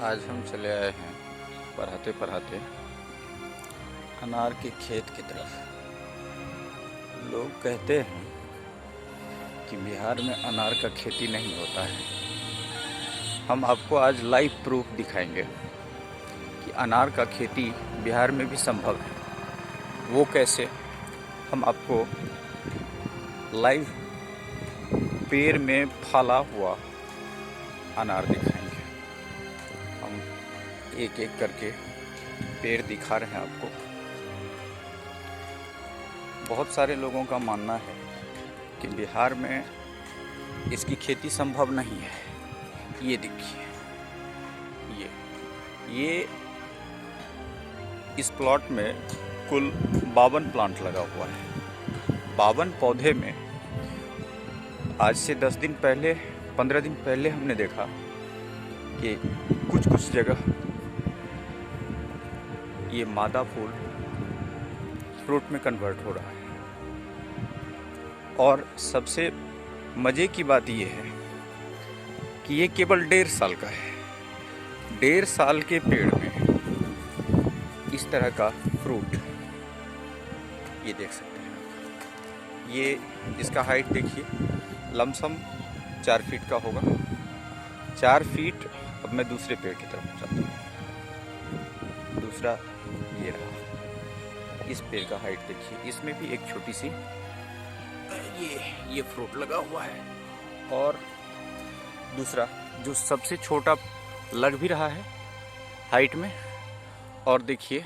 आज हम चले आए हैं पढ़ाते पढ़ाते अनार के खेत की तरफ। लोग कहते हैं कि बिहार में अनार का खेती नहीं होता है। हम आपको आज लाइव प्रूफ दिखाएंगे कि अनार का खेती बिहार में भी संभव है। वो कैसे, हम आपको लाइव पेड़ में फला हुआ अनार दिखाएंगे। हम एक एक करके पेड़ दिखा रहे हैं आपको। बहुत सारे लोगों का मानना है कि बिहार में इसकी खेती संभव नहीं है। ये देखिए, ये इस प्लॉट में कुल 52 प्लांट लगा हुआ है। 52 पौधे में आज से 10 दिन पहले 15 दिन पहले हमने देखा कि कुछ जगह ये मादा फूल फ्रूट में कन्वर्ट हो रहा है। और सबसे मज़े की बात ये है कि ये केवल 1.5 साल का है। 1.5 साल के पेड़ में इस तरह का फ्रूट ये देख सकते हैं आप। ये इसका हाइट देखिए, लमसम 4 फीट का होगा। 4 फीट। अब मैं दूसरे पेड़ की तरफ जाता हूँ। दूसरा ये रहा। इस पेड़ का हाइट देखिए, इसमें भी एक छोटी सी ये फ्रूट लगा हुआ है। और दूसरा जो सबसे छोटा लग भी रहा है हाइट में, और देखिए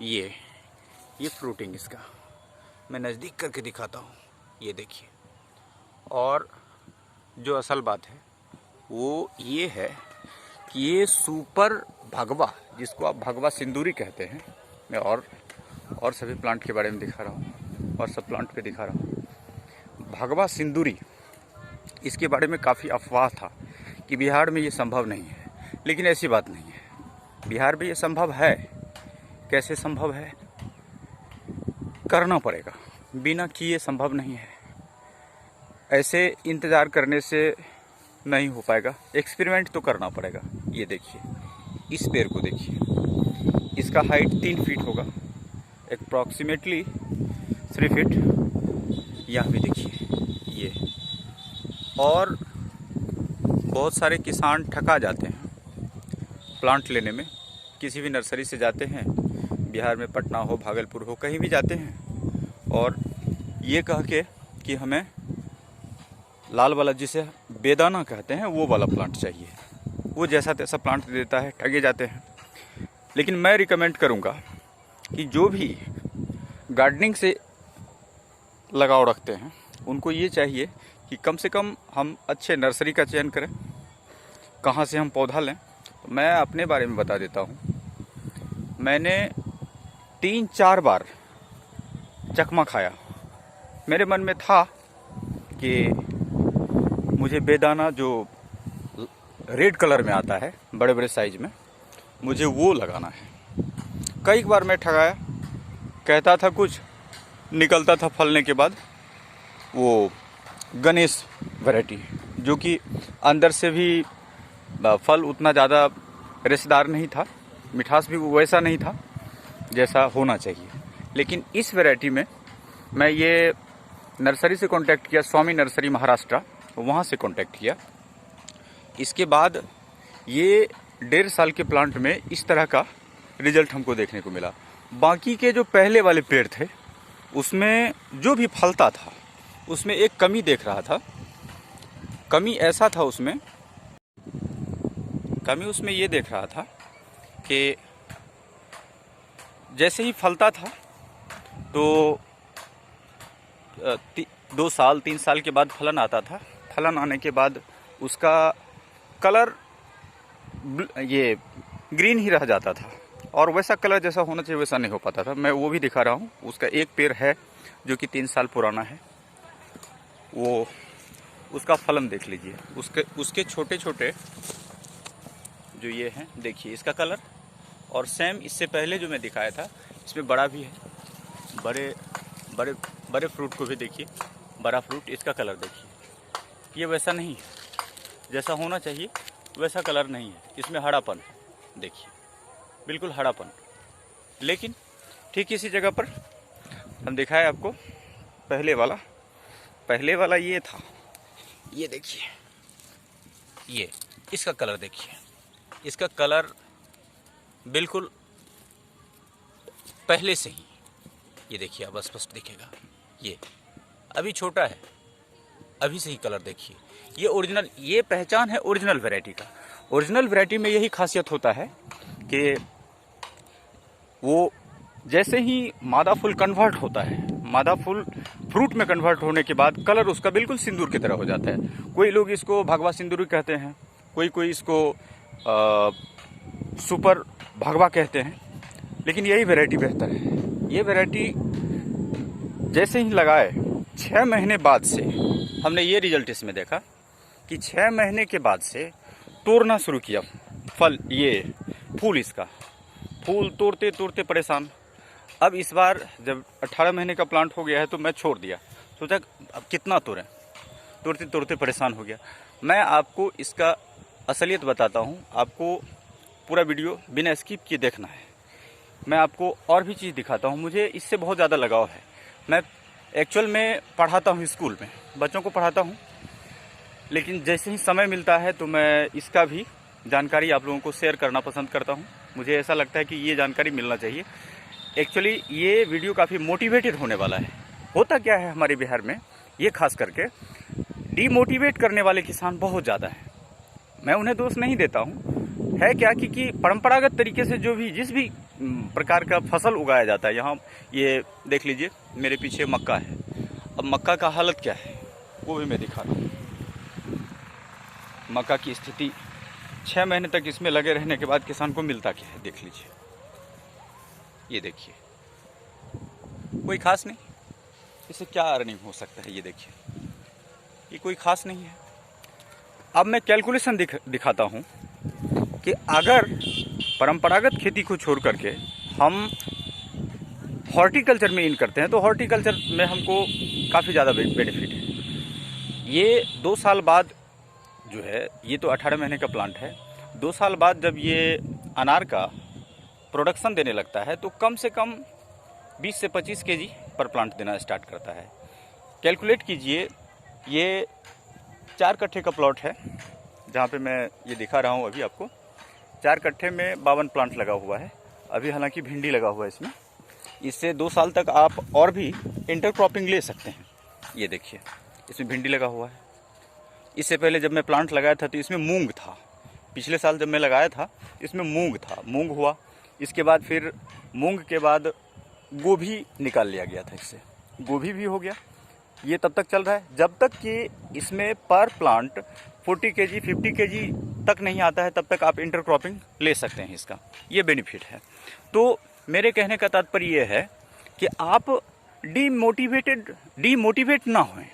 ये फ्रूटिंग इसका मैं नज़दीक करके दिखाता हूँ। ये देखिए। और जो असल बात है वो ये है कि ये सुपर भगवा, जिसको आप भगवा सिंदूरी कहते हैं, मैं और सभी प्लांट के बारे में दिखा रहा हूँ और सब प्लांट पे दिखा रहा हूँ। भगवा सिंदूरी, इसके बारे में काफ़ी अफवाह था कि बिहार में ये संभव नहीं है, लेकिन ऐसी बात नहीं है। बिहार में ये संभव है। कैसे संभव है? करना पड़ेगा, बिना किए संभव नहीं है। ऐसे इंतज़ार करने से नहीं हो पाएगा, एक्सपेरिमेंट तो करना पड़ेगा। ये देखिए, इस पेड़ को देखिए, इसका हाइट 3 फीट होगा, अप्रॉक्सीमेटली 3 फीट। यहाँ भी देखिए ये। और बहुत सारे किसान ठगा जाते हैं प्लांट लेने में। किसी भी नर्सरी से जाते हैं, बिहार में पटना हो, भागलपुर हो, कहीं भी जाते हैं, और ये कह के कि हमें लाल वाला, जिसे बेदाना कहते हैं, वो वाला प्लांट चाहिए। वो जैसा तैसा प्लांट देता है, ठगे जाते हैं। लेकिन मैं रिकमेंड करूँगा कि जो भी गार्डनिंग से लगाव रखते हैं उनको ये चाहिए कि कम से कम हम अच्छे नर्सरी का चयन करें। कहाँ से हम पौधा लें, तो मैं अपने बारे में बता देता हूँ। मैंने 3-4 बार चकमा खाया। मेरे मन में था कि मुझे बेदाना जो रेड कलर में आता है, बड़े बड़े साइज में, मुझे वो लगाना है। कई बार मैं ठगाया, कहता था कुछ, निकलता था फलने के बाद वो गणेश वैरायटी, जो कि अंदर से भी फल उतना ज़्यादा रेशेदार नहीं था, मिठास भी वैसा नहीं था जैसा होना चाहिए। लेकिन इस वैरायटी में मैं ये नर्सरी से कांटेक्ट किया, स्वामी नर्सरी महाराष्ट्र, वहाँ से कांटेक्ट किया। इसके बाद ये 1.5 साल के प्लांट में इस तरह का रिजल्ट हमको देखने को मिला। बाकी के जो पहले वाले पेड़ थे उसमें जो भी फलता था उसमें एक कमी देख रहा था। कमी ऐसा था उसमें ये देख रहा था कि जैसे ही फलता था तो 2 साल 3 साल के बाद फलन आता था। फलन आने के बाद उसका कलर ये ग्रीन ही रह जाता था, और वैसा कलर जैसा होना चाहिए वैसा नहीं हो पाता था। मैं वो भी दिखा रहा हूँ। उसका एक पेड़ है जो कि 3 साल पुराना है, वो उसका फलन देख लीजिए। उसके छोटे छोटे जो ये हैं, देखिए इसका कलर। और सेम इससे पहले जो मैं दिखाया था, इसमें बड़ा भी है। बड़े फ्रूट को भी देखिए, बड़ा फ्रूट, इसका कलर देखिए। ये वैसा नहीं है जैसा होना चाहिए वैसा कलर नहीं है, इसमें हरापन है, देखिए बिल्कुल हरापन। लेकिन ठीक इसी जगह पर हम दिखाए आपको पहले वाला ये था, ये देखिए, ये इसका कलर देखिए, इसका कलर बिल्कुल पहले से ही, ये देखिए अब स्पष्ट दिखेगा। ये अभी छोटा है, अभी से ही कलर देखिए, ये ओरिजिनल, ये पहचान है ओरिजिनल वैरायटी का। ओरिजिनल वैरायटी में यही खासियत होता है कि वो जैसे ही मादा फूल कन्वर्ट होता है, मादा फूल फ्रूट में कन्वर्ट होने के बाद कलर उसका बिल्कुल सिंदूर की तरह हो जाता है। कोई लोग इसको भगवा सिंदूरी कहते हैं, कोई इसको सुपर भगवा कहते हैं, लेकिन यही वैरायटी बेहतर है। ये वैरायटी जैसे ही लगाए 6 महीने बाद से हमने ये रिजल्ट इसमें देखा कि 6 महीने के बाद से तोड़ना शुरू किया फल, ये फूल, इसका फूल तोड़ते तोड़ते परेशान। अब इस बार जब 18 महीने का प्लांट हो गया है तो मैं छोड़ दिया, सोचा अब कितना तोड़ें, तोड़ते तोड़ते परेशान हो गया। मैं आपको इसका असलियत बताता हूँ, आपको पूरा वीडियो बिना स्किप किए देखना है। मैं आपको और भी चीज़ दिखाता हूँ, मुझे इससे बहुत ज़्यादा लगाव है। मैं एक्चुअल में पढ़ाता हूँ, स्कूल में बच्चों को पढ़ाता हूँ, लेकिन जैसे ही समय मिलता है तो मैं इसका भी जानकारी आप लोगों को शेयर करना पसंद करता हूँ। मुझे ऐसा लगता है कि ये जानकारी मिलना चाहिए। एक्चुअली ये वीडियो काफ़ी मोटिवेटेड होने वाला है। होता क्या है हमारे बिहार में, ये खास करके डीमोटिवेट करने वाले किसान बहुत ज़्यादा हैं। मैं उन्हें दोष नहीं देता हूँ, है क्या कि परंपरागत तरीके से जो भी जिस भी प्रकार का फसल उगाया जाता है, यहाँ ये देख लीजिए मेरे पीछे मक्का है। अब मक्का का हालत क्या है वो भी मैं दिखा रहा हूँ। मक्का की स्थिति 6 महीने तक इसमें लगे रहने के बाद किसान को मिलता क्या है, देख लीजिए। ये देखिए, कोई खास नहीं, इससे क्या अर्निंग हो सकता है, ये देखिए, ये कोई खास नहीं है। अब मैं कैलकुलेशन दिखाता हूँ कि अगर परंपरागत खेती को छोड़ करके हम हॉर्टिकल्चर में इन करते हैं तो हॉर्टिकल्चर में हमको काफ़ी ज़्यादा बेनिफिट है। ये 2 साल बाद जो है, ये तो 18 महीने का प्लांट है, 2 साल बाद जब ये अनार का प्रोडक्शन देने लगता है तो कम से कम 20 से 25 केजी पर प्लांट देना स्टार्ट करता है। कैलकुलेट कीजिए, ये 4 कट्ठे का प्लॉट है जहाँ पे मैं ये दिखा रहा हूँ अभी आपको। 4 कट्ठे में 52 प्लांट लगा हुआ है। अभी हालांकि भिंडी लगा हुआ है इसमें। इससे 2 साल तक आप और भी इंटरक्रॉपिंग ले सकते हैं। ये देखिए, इसमें भिंडी लगा हुआ है। इससे पहले जब मैं प्लांट लगाया था तो इसमें मूंग था। पिछले साल जब मैं लगाया था इसमें मूंग था, मूंग हुआ। इसके बाद फिर मूंग के बाद गोभी निकाल लिया गया था, इससे गोभी भी हो गया। ये तब तक चल रहा है जब तक कि इसमें पर प्लांट 40 केजी 50 केजी तक नहीं आता है, तब तक आप इंटरक्रॉपिंग ले सकते हैं। इसका ये बेनिफिट है। तो मेरे कहने का तात्पर्य ये है कि आप डीमोटिवेट ना होएं,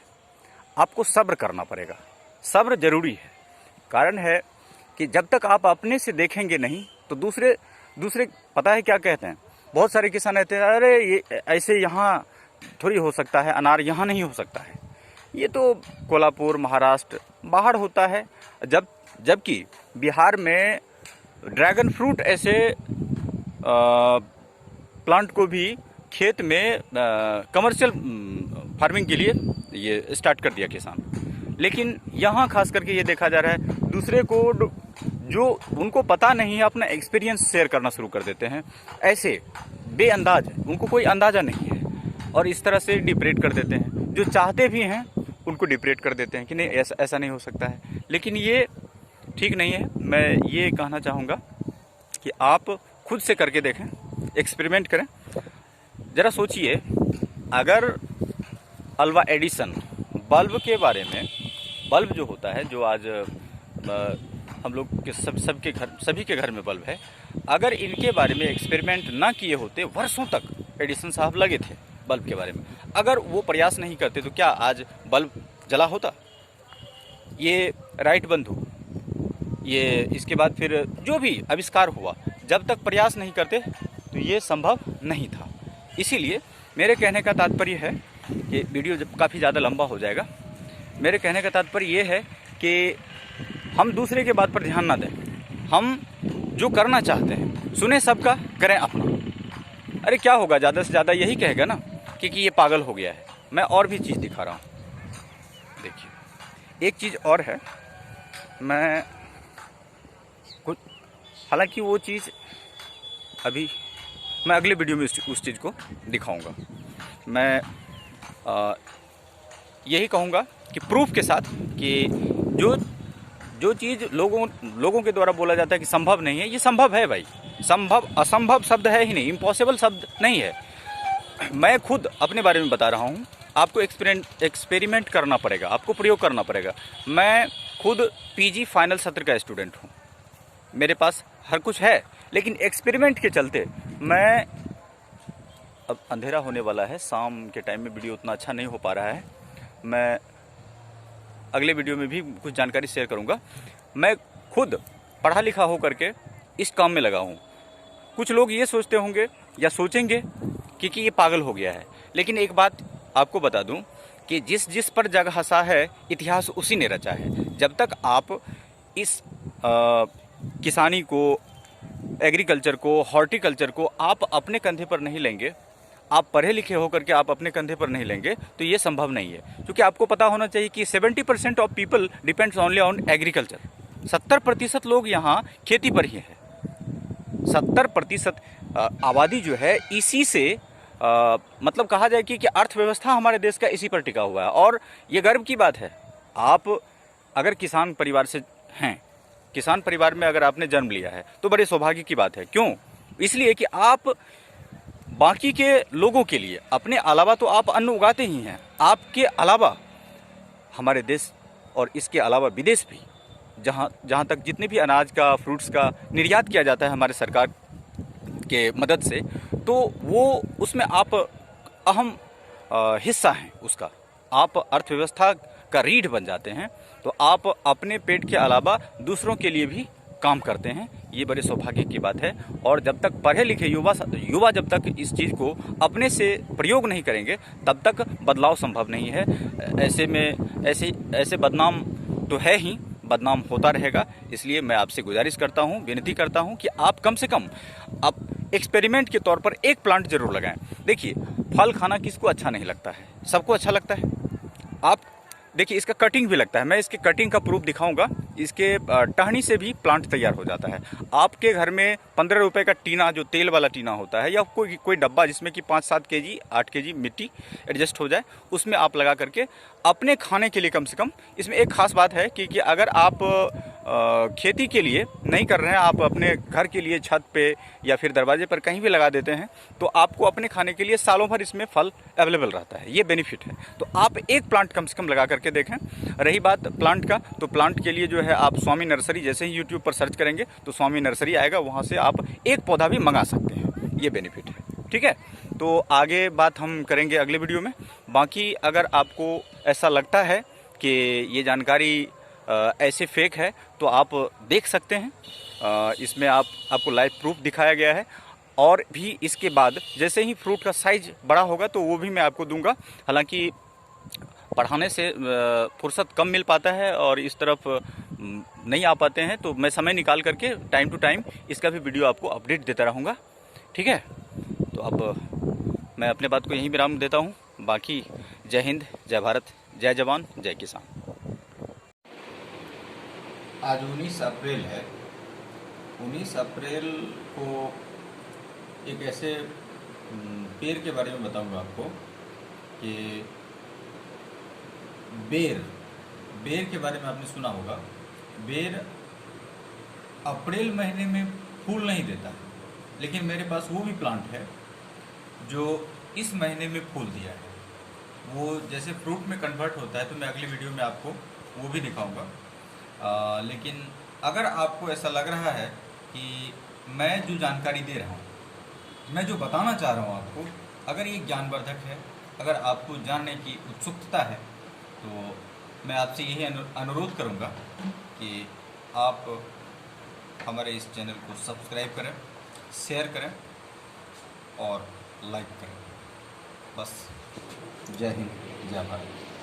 आपको सब्र करना पड़ेगा। सब्र जरूरी है। कारण है कि जब तक आप अपने से देखेंगे नहीं तो दूसरे पता है क्या कहते हैं, बहुत सारे किसान कहते हैं अरे ये ऐसे यहाँ थोड़ी हो सकता है, अनार यहाँ नहीं हो सकता है, ये तो कोल्हापुर महाराष्ट्र बाहर होता है। जबकि बिहार में ड्रैगन फ्रूट ऐसे प्लांट को भी खेत में कमर्शियल फार्मिंग के लिए ये स्टार्ट कर दिया किसान। लेकिन यहाँ खास करके ये देखा जा रहा है दूसरे को जो उनको पता नहीं है अपना एक्सपीरियंस शेयर करना शुरू कर देते हैं। ऐसे बेअंदाज, उनको कोई अंदाज़ा नहीं है और इस तरह से डिप्रेट कर देते हैं। जो चाहते भी हैं उनको डिप्रेट कर देते हैं कि नहीं ऐसा नहीं हो सकता है। लेकिन ये ठीक नहीं है। मैं ये कहना चाहूँगा कि आप खुद से करके देखें, एक्सपेरिमेंट करें। ज़रा सोचिए, अगर अल्वा एडिसन बल्ब के बारे में, बल्ब जो होता है जो आज हम लोग के सभी के घर में बल्ब है, अगर इनके बारे में एक्सपेरिमेंट ना किए होते, वर्षों तक एडिसन साहब लगे थे बल्ब के बारे में, अगर वो प्रयास नहीं करते तो क्या आज बल्ब जला होता? ये राइट बंधु, ये इसके बाद फिर जो भी आविष्कार हुआ, जब तक प्रयास नहीं करते तो ये संभव नहीं था। इसीलिए मेरे कहने का तात्पर्य है कि वीडियो जब काफ़ी ज़्यादा लंबा हो जाएगा, मेरे कहने का तात्पर्य ये है कि हम दूसरे के बात पर ध्यान ना दें, हम जो करना चाहते हैं सुने सबका, करें अपना। अरे क्या होगा, ज़्यादा से ज़्यादा यही कहेगा ना कि ये पागल हो गया है। मैं और भी चीज़ दिखा रहा हूँ, देखिए एक चीज़ और है। मैं कुछ, हालांकि वो चीज़ अभी मैं अगले वीडियो में उस चीज़ को दिखाऊंगा। मैं यही कहूँगा कि प्रूफ के साथ कि जो चीज़ लोगों के द्वारा बोला जाता है कि संभव नहीं है, ये संभव है भाई। संभव असंभव शब्द है ही नहीं, इम्पॉसिबल शब्द नहीं है। मैं खुद अपने बारे में बता रहा हूँ, आपको एक्सपेरिमेंट करना पड़ेगा, आपको प्रयोग करना पड़ेगा। मैं खुद पीजी फाइनल सत्र का स्टूडेंट हूँ, मेरे पास हर कुछ है, लेकिन एक्सपेरिमेंट के चलते मैं, अब अंधेरा होने वाला है, शाम के टाइम में वीडियो उतना अच्छा नहीं हो पा रहा है। मैं अगले वीडियो में भी कुछ जानकारी शेयर करूंगा। मैं खुद पढ़ा लिखा हो करके इस काम में लगा हूँ। कुछ लोग ये सोचते होंगे या सोचेंगे कि ये पागल हो गया है, लेकिन एक बात आपको बता दूं कि जिस पर जग हंसा है इतिहास उसी ने रचा है। जब तक आप इस किसानी को, एग्रीकल्चर को, हॉर्टिकल्चर को आप अपने कंधे पर नहीं लेंगे, आप पढ़े लिखे होकर के आप अपने कंधे पर नहीं लेंगे, तो ये संभव नहीं है। क्योंकि आपको पता होना चाहिए कि 70% of people depends only on agriculture. 70% लोग यहाँ खेती पर ही है। 70% आबादी जो है इसी से मतलब कहा जाए कि अर्थव्यवस्था हमारे देश का इसी पर टिका हुआ है। और ये गर्व की बात है, आप अगर किसान परिवार से हैं, किसान परिवार में अगर आपने जन्म लिया है तो बड़े सौभाग्य की बात है। क्यों? इसलिए कि आप बाकी के लोगों के लिए, अपने अलावा तो आप अन्न उगाते ही हैं, आपके अलावा हमारे देश और इसके अलावा विदेश भी, जहाँ तक जितने भी अनाज का, फ्रूट्स का निर्यात किया जाता है हमारे सरकार के मदद से, तो वो उसमें आप अहम हिस्सा हैं उसका। आप अर्थव्यवस्था का रीढ़ बन जाते हैं, तो आप अपने पेट के अलावा दूसरों के लिए भी काम करते हैं। ये बड़े सौभाग्य की बात है। और जब तक पढ़े लिखे युवा जब तक इस चीज़ को अपने से प्रयोग नहीं करेंगे, तब तक बदलाव संभव नहीं है। ऐसे में ऐसे बदनाम तो है ही, बदनाम होता रहेगा। इसलिए मैं आपसे गुजारिश करता हूँ, विनती करता हूँ कि आप कम से कम आप एक्सपेरिमेंट के तौर पर एक प्लांट जरूर लगाएं। देखिए, फल खाना किसको अच्छा नहीं लगता है, सबको अच्छा लगता है। आप देखिए, इसका कटिंग भी लगता है, मैं इसके कटिंग का प्रूफ दिखाऊंगा। इसके टहनी से भी प्लांट तैयार हो जाता है। आपके घर में 15 रुपए का टीना, जो तेल वाला टीना होता है, या कोई डब्बा जिसमें कि 5-7 केजी 8 केजी मिट्टी एडजस्ट हो जाए, उसमें आप लगा करके अपने खाने के लिए कम से कम। इसमें एक खास बात है कि अगर आप खेती के लिए नहीं कर रहे हैं, आप अपने घर के लिए छत पे या फिर दरवाजे पर कहीं भी लगा देते हैं, तो आपको अपने खाने के लिए सालों भर इसमें फल अवेलेबल रहता है। ये बेनिफिट है। तो आप एक प्लांट कम से कम लगा करके देखें। रही बात प्लांट का, तो प्लांट के लिए जो है आप स्वामी नर्सरी, जैसे ही यूट्यूब पर सर्च करेंगे तो स्वामी नर्सरी आएगा, वहाँ से आप एक पौधा भी मंगा सकते हैं। ये बेनिफिट है, ठीक है। तो आगे बात हम करेंगे अगले वीडियो में। बाकी अगर आपको ऐसा लगता है कि ये जानकारी ऐसे फेक है, तो आप देख सकते हैं। इसमें आपको लाइव प्रूफ दिखाया गया है। और भी इसके बाद जैसे ही फ्रूट का साइज बड़ा होगा तो वो भी मैं आपको दूंगा। हालांकि पढ़ाने से फुर्सत कम मिल पाता है और इस तरफ नहीं आ पाते हैं, तो मैं समय निकाल करके टाइम टू टाइम इसका भी वीडियो आपको अपडेट देता रहूँगा, ठीक है। तो अब मैं अपने बात को यहीं विराम देता हूँ। बाकी जय हिंद, जय भारत, जय जवान, जय किसान। आज 19 अप्रैल है। 19 अप्रैल को एक ऐसे पेड़ के बारे में बताऊंगा आपको कि बेर के बारे में आपने सुना होगा। बेर अप्रैल महीने में फूल नहीं देता, लेकिन मेरे पास वो भी प्लांट है जो इस महीने में फूल दिया है। वो जैसे फ्रूट में कन्वर्ट होता है, तो मैं अगली वीडियो में आपको वो भी दिखाऊंगा। लेकिन अगर आपको ऐसा लग रहा है कि मैं जो जानकारी दे रहा हूँ, मैं जो बताना चाह रहा हूँ आपको, अगर ये ज्ञानवर्धक है, अगर आपको जानने की उत्सुकता है, तो मैं आपसे यही अनुरोध करूँगा कि आप हमारे इस चैनल को सब्सक्राइब करें, शेयर करें और लाइक करें। बस, जय हिंद, जय भारत।